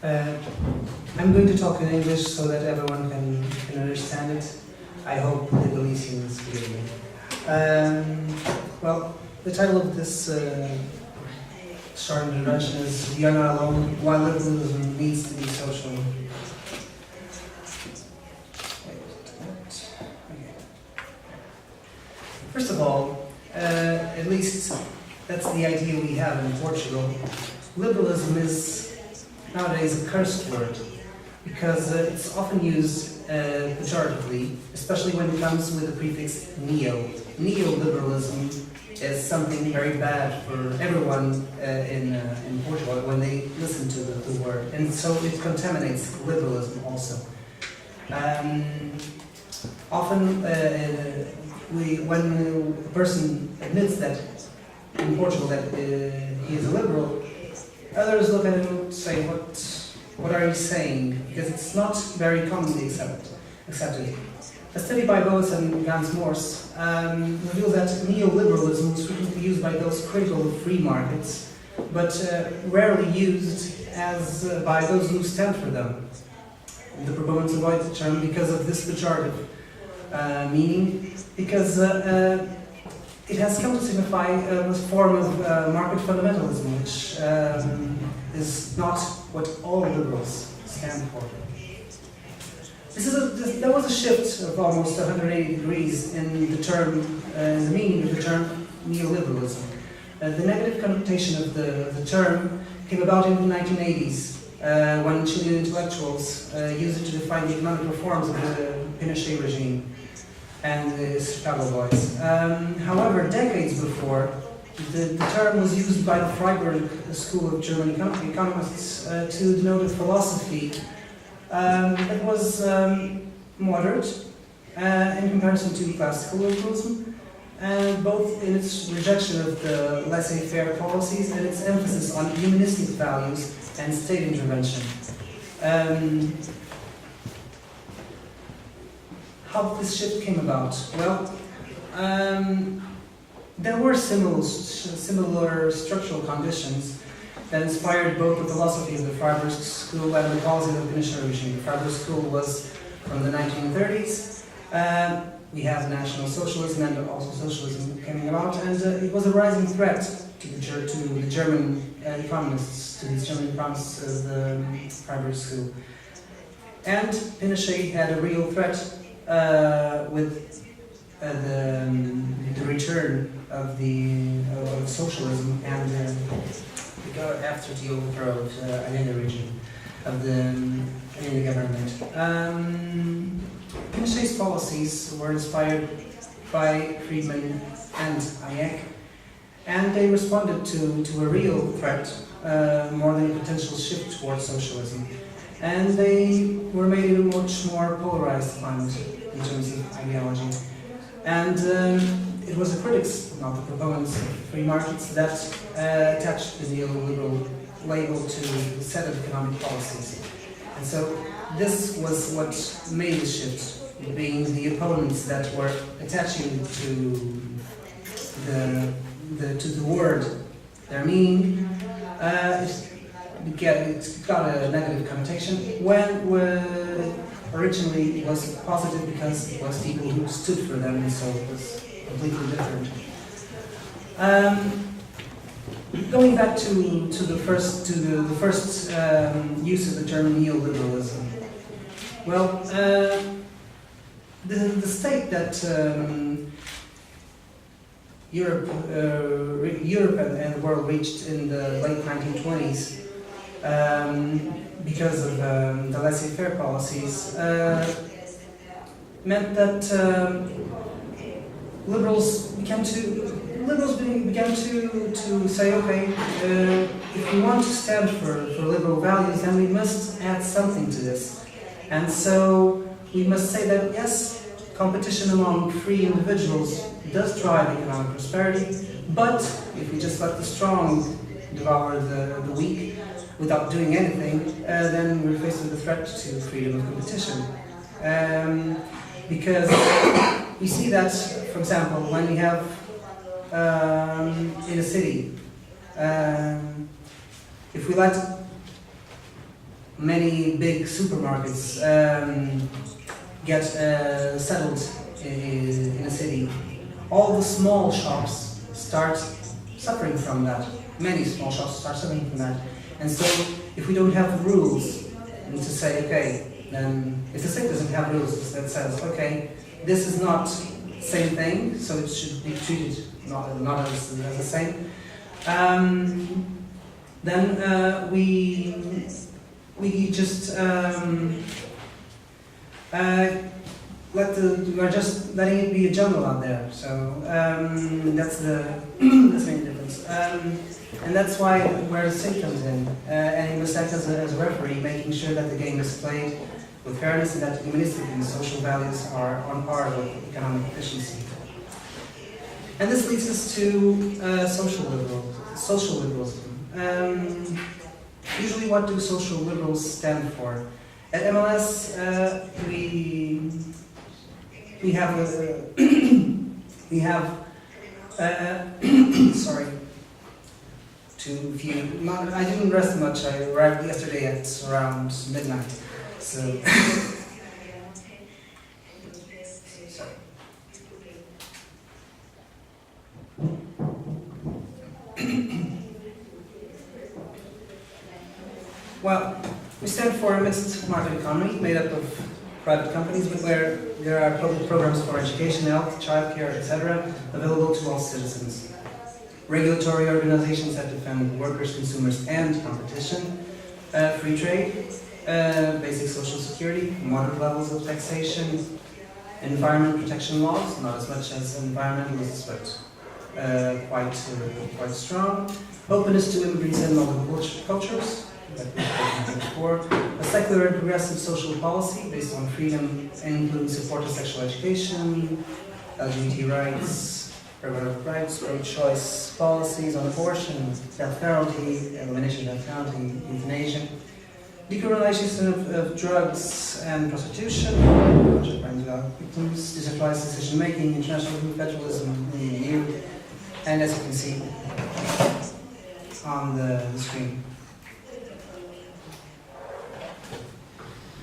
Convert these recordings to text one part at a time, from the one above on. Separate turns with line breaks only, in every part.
Uh, I'm going to talk in English so that everyone can understand it. I hope the Galician is clear. Well, the title of this short introduction is "We Are Not Alone: Why Liberalism Needs to Be Social." First of all, at least that's the idea we have in Portugal. Liberalism is nowadays a cursed word because it's often used pejoratively, especially when it comes with the prefix neo. Neoliberalism is something very bad for everyone in Portugal when they listen to the word, and so it contaminates liberalism also. Often, when a person admits that in Portugal that he is a liberal, others look at him and say, what are you saying? Because it's not very commonly accepted. A study by Boas and Gans Morse reveals that neoliberalism is frequently used by those critical of free markets, but rarely used as by those who stand for them. The proponents avoid the term because of this pejorative meaning, because it has come to signify a form of market fundamentalism, which is not what all liberals stand for. There was a shift of almost 180 degrees in the term, the meaning of the term neoliberalism. The negative connotation of the term came about in the 1980s, when Chilean intellectuals used it to define the economic reforms of the Pinochet regime and the Chicago Boys. However, decades before, the term was used by the Freiburg School of German economists to denote a philosophy that was moderate in comparison to classical liberalism, and both in its rejection of the laissez-faire policies and its emphasis on humanistic values and state intervention. How this shift came about? Well, there were similar structural conditions that inspired both the philosophy of the Freiburg School and the policy of the Pinochet regime. The Freiburg School was from the 1930s. We have National Socialism and also Socialism coming about, and it was a rising threat to the German economists, to these German economists of the Freiburg School. And Pinochet had a real threat with the return of socialism and after the overthrow of Allende regime of the Allende government. Pinochet's policies were inspired by Friedman and Hayek, and they responded to a real threat more than a potential shift towards socialism. And they were made in a much more polarized climate in terms of ideology. And it was the critics, not the proponents of free markets, that attached the neoliberal label to the set of economic policies. And so this was what made the shift, being the opponents that were attaching to the word their meaning. It got a negative connotation when originally it was positive because it was people who stood for them, and so it was completely different. Going back to the first use of the term neoliberalism. Well, the state that Europe and the world reached in the late 1920s. Because of the laissez-faire policies, meant that liberals began to say, okay, if we want to stand for liberal values, then we must add something to this. And so we must say that, yes, competition among free individuals does drive economic prosperity, but if we just let the strong devour the weak, without doing anything, then we're faced with a threat to freedom of competition. Because we see that, for example, when we have in a city, if we let many big supermarkets get settled in a city, all the small shops start suffering from that. Many small shops start suffering from that. And so if we don't have rules and to say, okay, then if the state doesn't have rules that says, okay, this is not same thing, so it should be treated not as the same, then we just we're just letting it be a jungle out there. So that's the main difference, and that's where the state comes in, and he must act as a referee, making sure that the game is played with fairness and that humanistic and social values are on par with economic efficiency. And this leads us to social liberalism. Usually, what do social liberals stand for? At MLS, we have sorry. I didn't rest much. I arrived yesterday at around midnight. So sorry. Well, we stand for a mixed market economy made up of private companies, but where there are public programs for education, health, childcare, etc., available to all citizens. Regulatory organizations that defend workers, consumers, and competition. Free trade, basic social security, moderate levels of taxation, environment protection laws, not as much as environmentalists, but quite strong. Openness to immigrants and multiple cultures, that we've spoken about before. A secular and progressive social policy based on freedom, including support of sexual education, LGBT rights, reproductive rights, pro-choice policies on abortion, death penalty, elimination of death penalty, euthanasia. Decriminalization of drugs and prostitution, victims, decentralized decision-making, international federalism in the EU, and as you can see on the screen.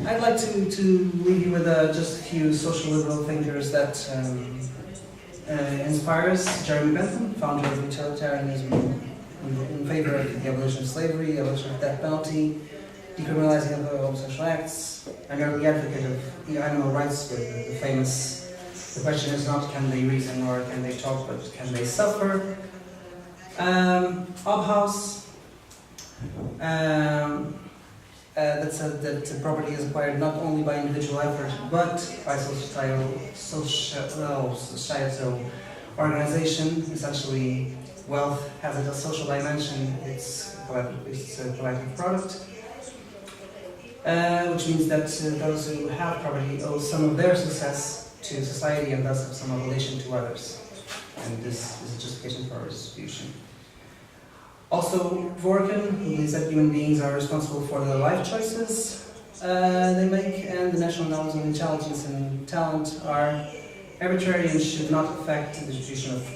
I'd like to leave you with just a few social liberal thinkers that inspire us. Jeremy Bentham, founder of utilitarianism in favor of the abolition of slavery, the abolition of death penalty, decriminalizing of homosexual acts, an early advocate of animal rights with the famous, the question is not can they reason or can they talk, but can they suffer. Obhaus, that property is acquired not only by individual effort, but by societal organization. Essentially, wealth has a social dimension, it's a collective product, which means that those who have property owe some of their success to society and thus have some obligation to others. And this is a justification for redistribution. Also, Dworkin, who believes that human beings are responsible for the life choices they make, and the national norms of intelligence and talent are arbitrary and should not affect the distribution of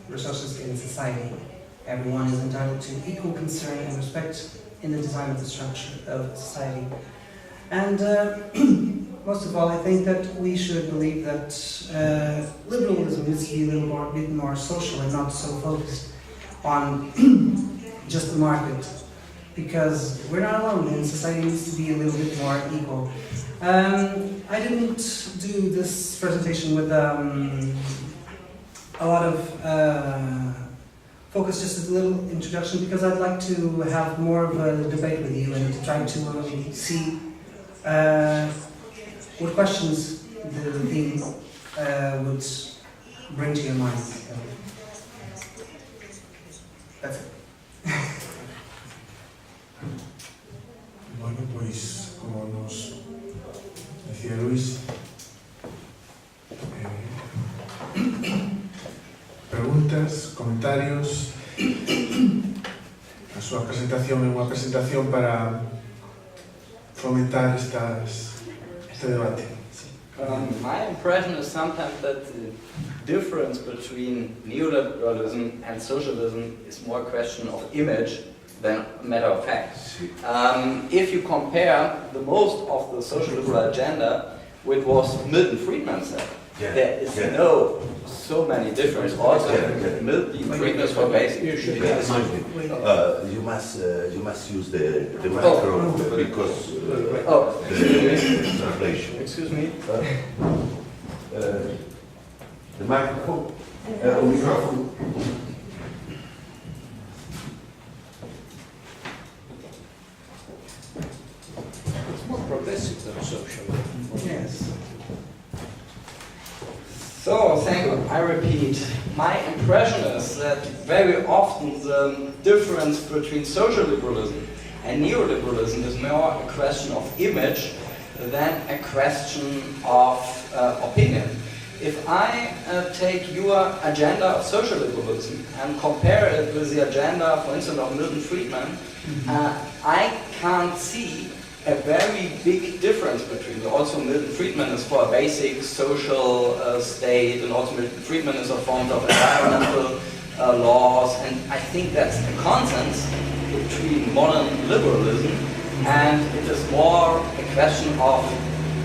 resources in society. Everyone is entitled to equal concern and respect in the design of the structure of society. And most of all, I think that we should believe that liberalism needs to be a bit more social and not so focused on just the market, because we're not alone and society needs to be a little bit more equal. I didn't do this presentation with a lot of focus, just a little introduction, because I'd like to have more of a debate with you and to try to see what questions the theme would bring to your mind. That's it.
Bueno, pues como nos decía Luis, preguntas, comentarios. A súa presentación é unha presentación para fomentar este debate.
My impression is sometimes that the difference between neoliberalism and socialism is more a question of image than a matter of fact. If you compare the most of the social liberal agenda with what Milton Friedman said, there is no so many differences. Also, Milton Friedman for basic.
You must use the micro because the translation.
Excuse me.
The microphone. Microphone.
It's more progressive than social.
Yes.
So, thank you. I repeat, my impression is that very often the difference between social liberalism and neoliberalism is more a question of image than a question of opinion. If I take your agenda of social liberalism and compare it with the agenda, for instance, of Milton Friedman, I can't see a very big difference between them. Also, Milton Friedman is for a basic social state, and also Milton Friedman is a form of environmental laws, and I think that's a consensus between modern liberalism, and it is more a question of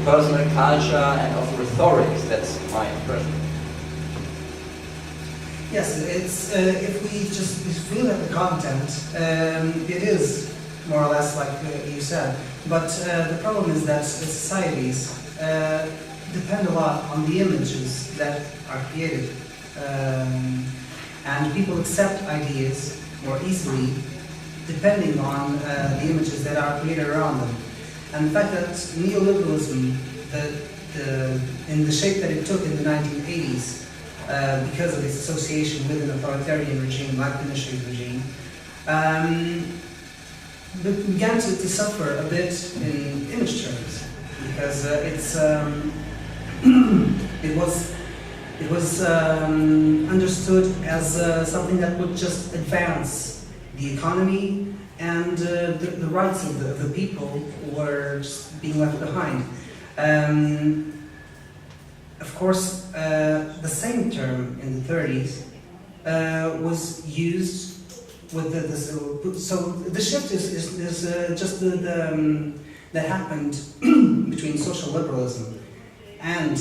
personal culture and of rhetorics. That's my impression.
Yes, it's if we look at the content, it is more or less like you said. But the problem is that societies depend a lot on the images that are created, and people accept ideas more easily depending on the images that are created around them. And the fact that neoliberalism, in the shape that it took in the 1980s, because of its association with an authoritarian regime like the Pinochet regime, began to suffer a bit in image terms, because it was understood as something that would just advance the economy, and the rights of the people were just being left behind. Of course, the same term in the 30s was used with so the shift is just that happened between social liberalism and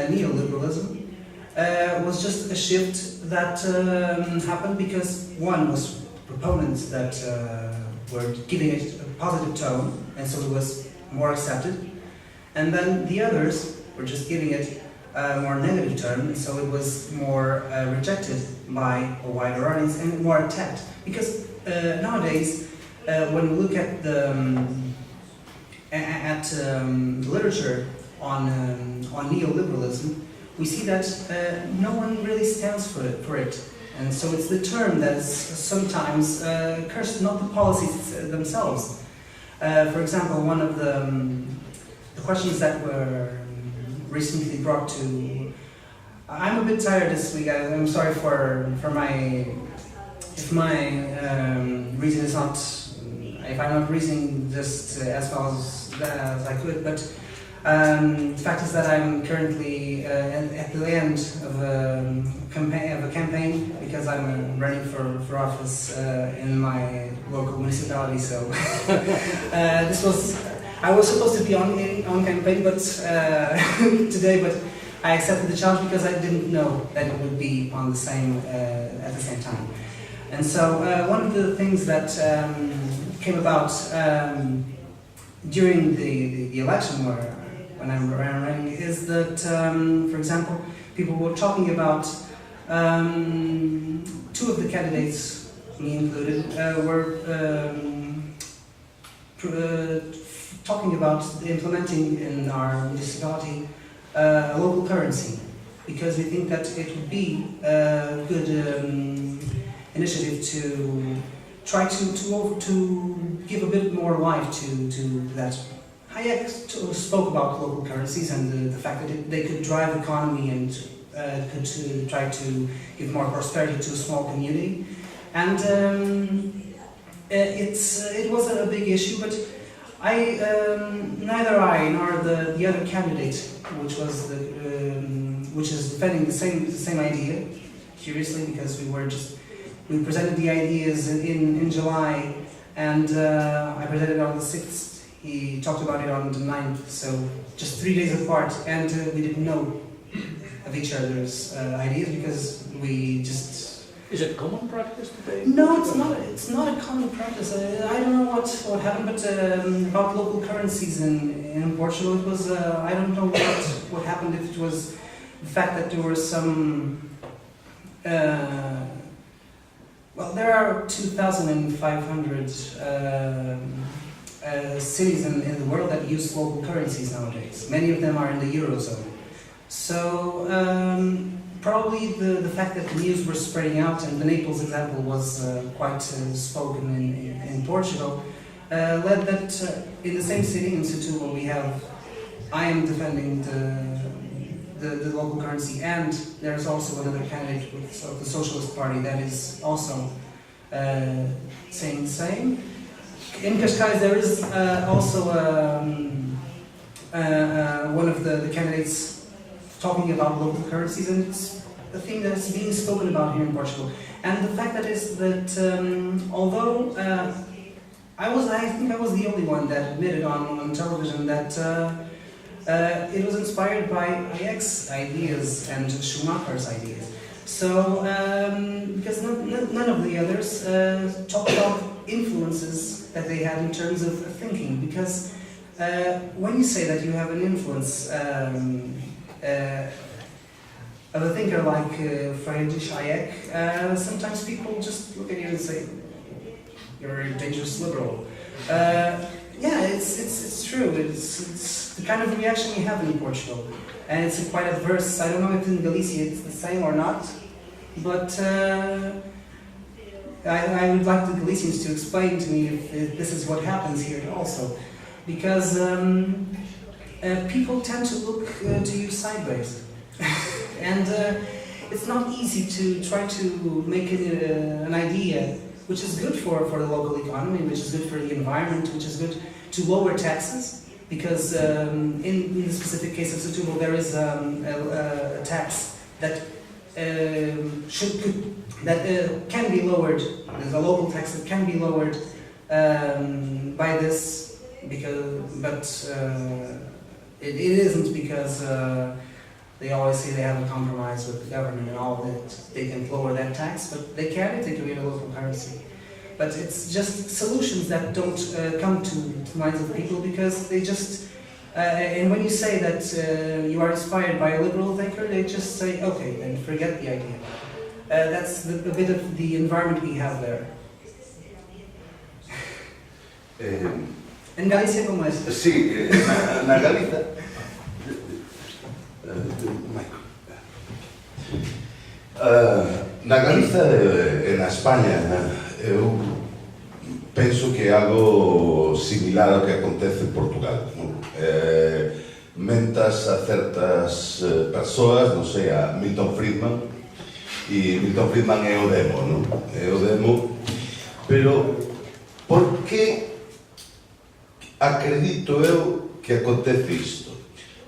neoliberalism was just a shift that happened because one was proponents that were giving it a positive tone, and so it was more accepted, and then the others were just giving it a more negative term, and so it was more rejected by a wider audience and more attacked. Because nowadays, when we look at the literature on neoliberalism, we see that no one really stands for it. And so it's the term that's sometimes cursed, not the policies themselves. For example, one of the questions that were recently brought to... I'm a bit tired this week. I'm sorry for my... If my reason is not... If I'm not reasoning just as well as I could, but the fact is that I'm currently at the end of a campaign because I'm running for office in my local municipality. So I was supposed to be on campaign, but today, but I accepted the challenge because I didn't know that it would be on the same at the same time. And so one of the things that came about during the election when I'm running is that, for example, people were talking about two of the candidates, me included, were talking about implementing in our municipality a local currency, because we think that it would be a good initiative to try to give a bit more life to that. Hayek spoke about local currencies and the fact that they could drive the economy and could try to give more prosperity to a small community. And it was a big issue, but neither I nor the other candidate, which is defending the same idea, curiously, because we presented the ideas in July, and I presented on the 6th. He talked about it on the 9th, so just 3 days apart, and we didn't know of each other's ideas because we just...
Is it common practice today?
No, it's not. It's not a common practice. I don't know what happened, but about local currencies in Portugal, it was I don't know what happened. If it was the fact that there were some. Well, there are 2,500 cities in the world that use local currencies nowadays. Many of them are in the Eurozone. So. Probably the fact that the news were spreading out, and the Naples example was quite spoken in Portugal, led that in the same city, in Setúbal, I am defending the local currency, and there's also another candidate of the Socialist Party that is also saying the same. In Cascais, there is also one of the candidates talking about local currencies, and it's a thing that is being spoken about here in Portugal. And the fact that is that although I think I was the only one that admitted on television that it was inspired by Hayek's ideas and Schumacher's ideas. So because none of the others talked about influences that they had in terms of thinking. Because when you say that you have an influence of a thinker like Friedrich Hayek, sometimes people just look at you and say, "You're a dangerous liberal." Yeah, it's true. It's the kind of reaction we have in Portugal, and it's quite adverse. I don't know if in Galicia it's the same or not, but I would like the Galicians to explain to me if this is what happens here also, because. People tend to look to you sideways, and it's not easy to try to make it an idea which is good for the local economy, which is good for the environment, which is good to lower taxes, because in the specific case of Setúbal there is a tax that can be lowered. There's a local tax that can be lowered by this, but it isn't, because they always say they have a compromise with the government and all that they can lower that tax, but they can if they create a local currency. But it's just solutions that don't come to the minds of people, because they just and when you say that you are inspired by a liberal thinker, they just say, okay, then forget the idea. That's a bit of the environment we have there. En Galicia como es?
Sí, na Galiza. Na Galiza e na España, eu penso que é algo similar ao que acontece en Portugal. Mentas a certas persoas, non sei, a Milton Friedman, e Milton Friedman é o demo, non? É o demo, pero por que acredito eu que acontece isto?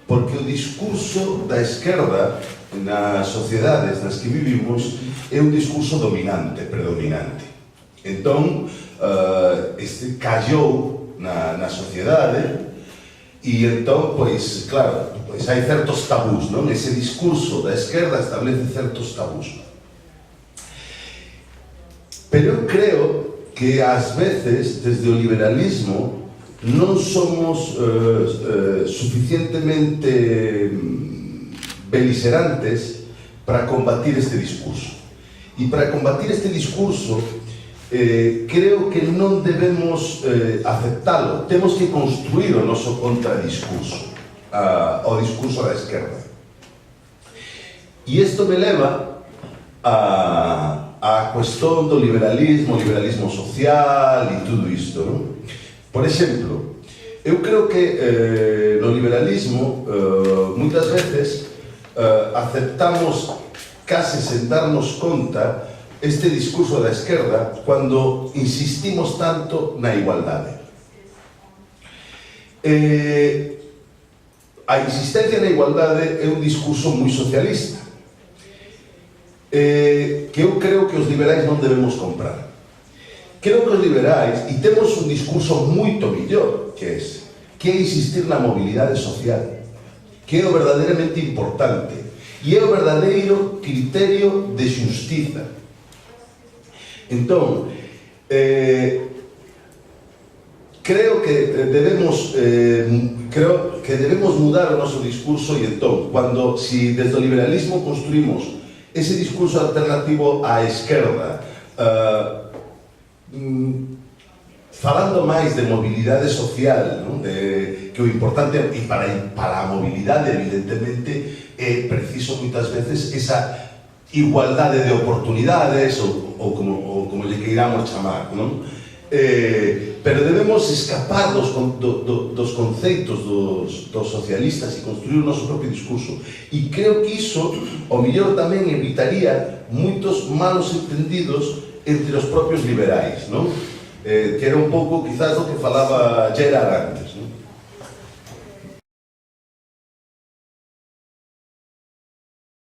Porque o discurso da esquerda nas sociedades nas que vivimos é un discurso dominante, predominante. Entón, este callou na sociedade e entón, pois, claro, pois hai certos tabús, non? Ese discurso da esquerda establece certos tabús. Pero eu creo que ás veces, desde o liberalismo, non somos suficientemente beligerantes para combatir este discurso. E para combatir este discurso, creo que non debemos aceptalo. Temos que construir o noso contradiscurso, ao discurso da esquerda. E isto me leva a cuestión do liberalismo, liberalismo social e tudo isto, non? Por exemplo, eu creo que no liberalismo moitas veces aceptamos case sen darnos conta este discurso da esquerda cando insistimos tanto na igualdade. A insistencia na igualdade é un discurso moi socialista, que eu creo que os liberais non debemos comprar. creo que os liberais, e temos un discurso moito millor que ese, que é insistir na mobilidade social, que é o verdadeiramente importante, e é o verdadeiro criterio de xustiza. Entón, creo que debemos mudar o noso discurso, e entón, si desde o liberalismo construímos ese discurso alternativo á esquerda, falando máis de mobilidade social, non? Que o importante, e para a mobilidade evidentemente é preciso moitas veces esa igualdade de oportunidades ou como lle queiramos chamar, non? Pero debemos escapar dos conceitos dos socialistas e construir o noso propio discurso, e creo que iso ao mellor tamén evitaría moitos malos entendidos entre os propios liberais, non? Que era un pouco quizás do que falaba Gerard antes,